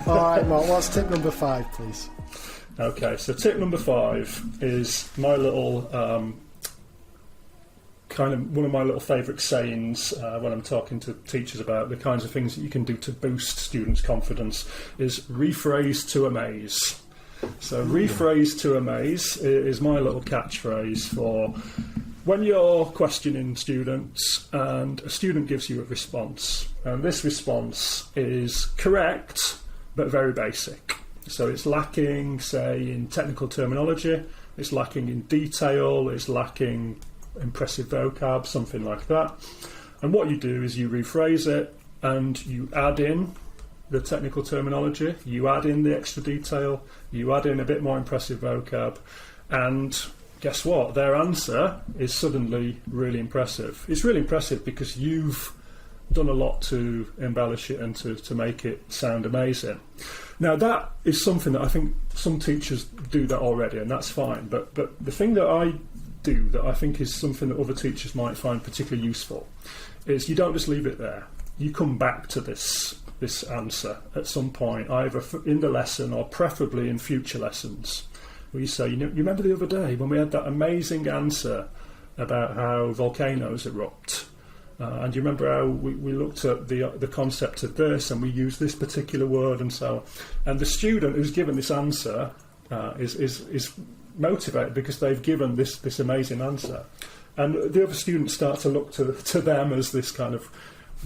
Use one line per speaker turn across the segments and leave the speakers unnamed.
All right, Mark, what's tip number 5, please?
Okay, so tip number 5 is my little kind of one of my little favourite sayings when I'm talking to teachers about the kinds of things that you can do to boost students' confidence is rephrase to amaze. So rephrase to amaze is my little catchphrase for when you're questioning students and a student gives you a response, and this response is correct but very basic. So it's lacking, say, in technical terminology, it's lacking in detail, it's lacking impressive vocab, something like that. And what you do is you rephrase it and you add in the technical terminology, you add in the extra detail, you add in a bit more impressive vocab, and guess what? Their answer is suddenly really impressive. It's really impressive because you've done a lot to embellish it and to make it sound amazing. Now that is something that I think some teachers do that already, and that's fine, but the thing that I do that I think is something that other teachers might find particularly useful is you don't just leave it there. You come back to this answer at some point, either in the lesson or preferably in future lessons, where you say, you remember the other day when we had that amazing answer about how volcanoes erupt, and you remember how we looked at the concept of this and we used this particular word and so on, and the student who's given this answer is motivated because they've given this amazing answer, and the other students start to look to them as this kind of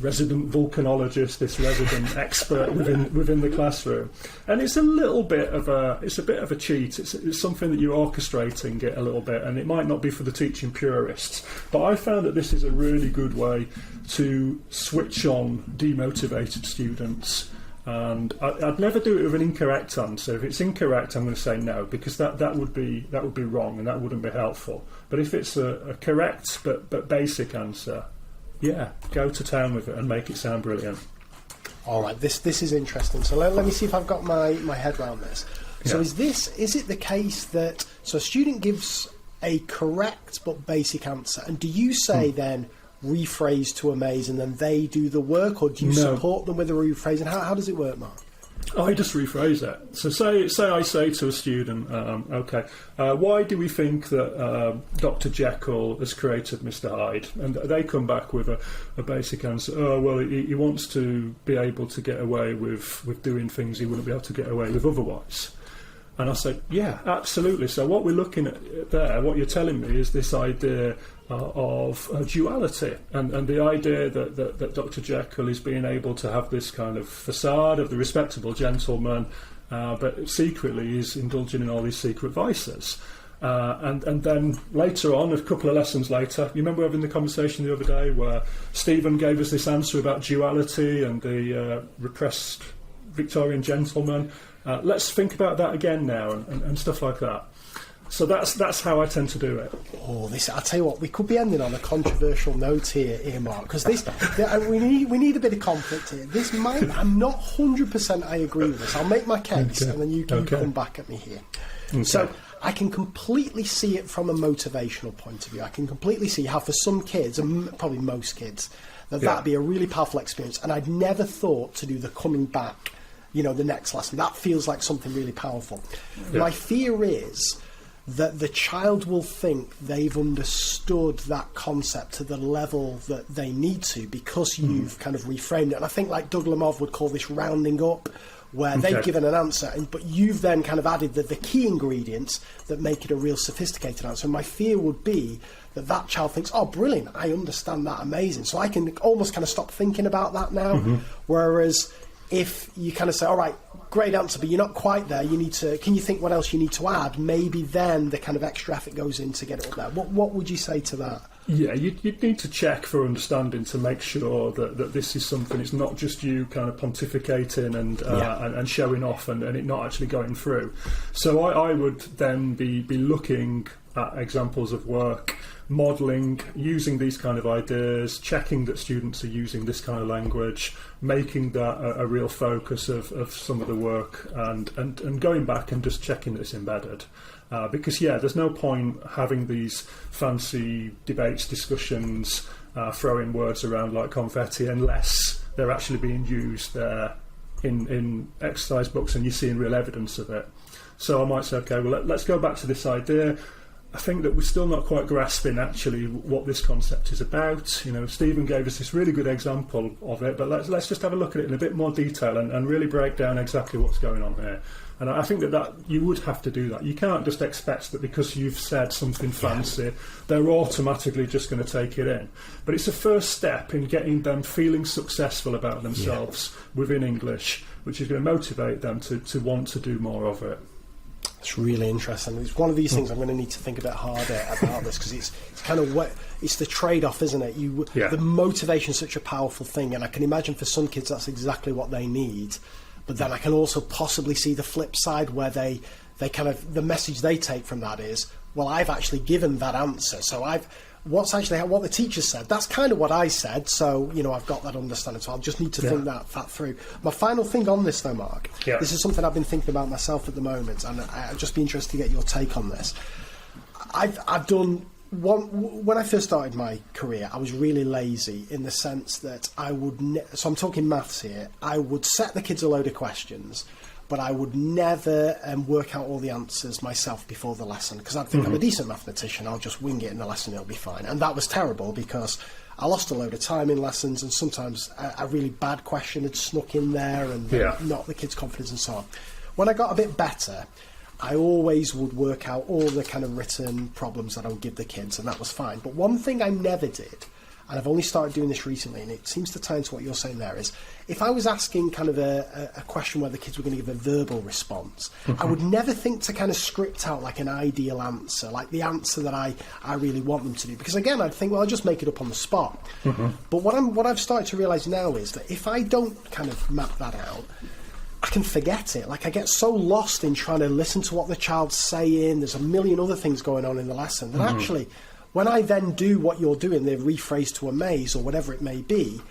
resident volcanologist, this resident expert within the classroom, and it's a bit of a cheat. It's something that you're orchestrating it a little bit, and it might not be for the teaching purists, but I found that this is a really good way to switch on demotivated students. And I'd never do it with an incorrect answer. If it's incorrect, I'm going to say no, because that would be wrong and that wouldn't be helpful. But if it's a correct but basic answer, yeah, go to town with it and make it sound brilliant.
All right, this is interesting. So let me see if I've got my head around this. So
Yeah.
Is it the case that so a student gives a correct but basic answer, and do you say then rephrase to amaze and then they do the work, or do you support them with a rephrase? And how does it work, Mark?
I just rephrase it. So say I say to a student, why do we think that Dr. Jekyll has created Mr. Hyde? And they come back with a basic answer. Oh, well, he wants to be able to get away with doing things he wouldn't be able to get away with otherwise. And I say, yeah, absolutely. So what we're looking at there, what you're telling me is this idea of duality, and the idea that Dr. Jekyll is being able to have this kind of facade of the respectable gentleman, but secretly is indulging in all these secret vices. And then later on, a couple of lessons later, you remember having the conversation the other day where Stephen gave us this answer about duality and the repressed Victorian gentleman. Let's think about that again now, and stuff like that. So that's how I tend to do it.
Oh, I'll tell you what, we could be ending on a controversial note here, Mark, because we need a bit of conflict here. I'm not 100% I agree with this. I'll make my case, and then you can come back at me here. Okay. So I can completely see it from a motivational point of view. I can completely see how for some kids, and probably most kids, that'd be a really powerful experience. And I'd never thought to do the coming back, the next lesson. That feels like something really powerful. Yeah. My fear is that the child will think they've understood that concept to the level that they need to because you've kind of reframed it. And I think like Doug Lemov would call this rounding up, where they've given an answer, but you've then kind of added the key ingredients that make it a real sophisticated answer. And my fear would be that child thinks, oh, brilliant, I understand that, amazing. So I can almost kind of stop thinking about that now. Whereas if you kind of say, all right, great answer, but you're not quite there, can you think what else you need to add? Maybe then the kind of extra effort goes in to get it up there. What would you say to that?
Yeah, you'd need to check for understanding to make sure that this is something, it's not just you kind of pontificating and showing off and it not actually going through. So I would then be looking at examples of work, modelling, using these kind of ideas, checking that students are using this kind of language, making that a real focus of some of the work, and going back and just checking that it's embedded. Because there's no point having these fancy debates, discussions, throwing words around like confetti unless they're actually being used there in exercise books and you're seeing real evidence of it. So I might say, okay, well, let's go back to this idea. I think that we're still not quite grasping actually what this concept is about. You know, Stephen gave us this really good example of it, but let's just have a look at it in a bit more detail and really break down exactly what's going on here. And I think that you would have to do that. You can't just expect that because you've said something fancy, they're automatically just going to take it in. But it's a first step in getting them feeling successful about themselves within English, which is going to motivate them to want to do more of it.
It's really interesting. It's one of these things I'm going to need to think a bit harder about this, because it's kind of what it's the trade-off, isn't it? The motivation is such a powerful thing, and I can imagine for some kids that's exactly what they need. But then I can also possibly see the flip side where they kind of, the message they take from that is, well, I've actually given that answer. So what the teacher said, that's kind of what I said. So, you know, I've got that understanding. So I'll just need to think that through. My final thing on this though, Mark, this is something I've been thinking about myself at the moment, and I'd just be interested to get your take on this. I've done when I first started my career, I was really lazy in the sense that I would, so I'm talking maths here, I would set the kids a load of questions, but I would never work out all the answers myself before the lesson, because I'd think I'm a decent mathematician, I'll just wing it in the lesson, it'll be fine. And that was terrible, because I lost a load of time in lessons, and sometimes a really bad question had snuck in there and knocked the kids' confidence and so on. When I got a bit better, I always would work out all the kind of written problems that I would give the kids, and that was fine. But one thing I never did, and I've only started doing this recently, and it seems to tie into what you're saying there, is if I was asking kind of a question where the kids were going to give a verbal response, I would never think to kind of script out like an ideal answer, like the answer that I really want them to do. Because again, I'd think, well, I'll just make it up on the spot. But what I've started to realise now is that if I don't kind of map that out, I can forget it. Like, I get so lost in trying to listen to what the child's saying. There's a million other things going on in the lesson. And actually, when I then do what you're doing, the rephrase to amaze or whatever it may be,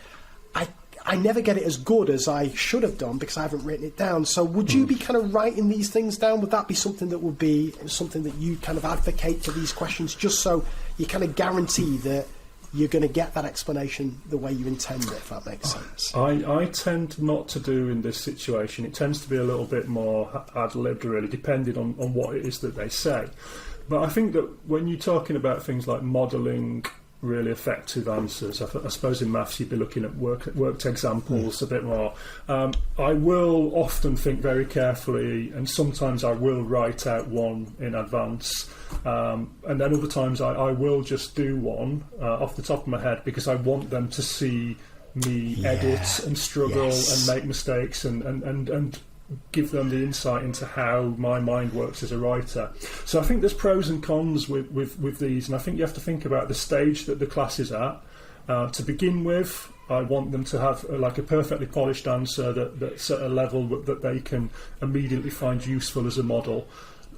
I never get it as good as I should have done because I haven't written it down. So would you be kind of writing these things down? Would that be something that would be something that you kind of advocate for these questions, just so you kind of guarantee that you're going to get that explanation the way you intend it, if that makes sense?
I tend not to do in this situation. It tends to be a little bit more ad-libbed, really, depending on what it is that they say. But I think that when you're talking about things like modelling really effective answers, I suppose in maths you'd be looking at worked examples a bit more. I will often think very carefully, and sometimes I will write out one in advance, and then other times I will just do one off the top of my head, because I want them to see me edit and struggle and make mistakes and give them the insight into how my mind works as a writer. So I think there's pros and cons with these, and I think you have to think about the stage that the class is at. To begin with, I want them to have a perfectly polished answer that's at a level that they can immediately find useful as a model.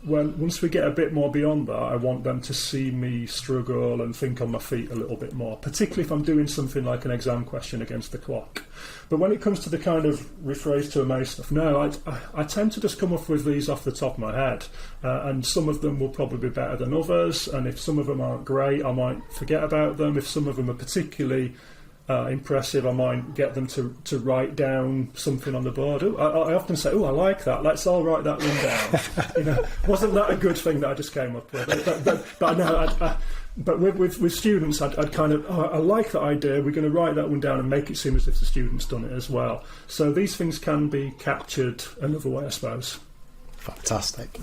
Once we get a bit more beyond that, I want them to see me struggle and think on my feet a little bit more, particularly if I'm doing something like an exam question against the clock. But when it comes to the kind of rephrase to amaze stuff, no, I tend to just come up with these off the top of my head, and some of them will probably be better than others, and if some of them aren't great, I might forget about them. If some of them are particularly impressive, I might get them to write down something on the board. I often say, I like that, let's all write that one down. Wasn't that a good thing that I just came up with? But I know, but with students, I'd kind of, I like that idea, we're going to write that one down and make it seem as if the student's done it as well. So these things can be captured another way, I suppose.
Fantastic.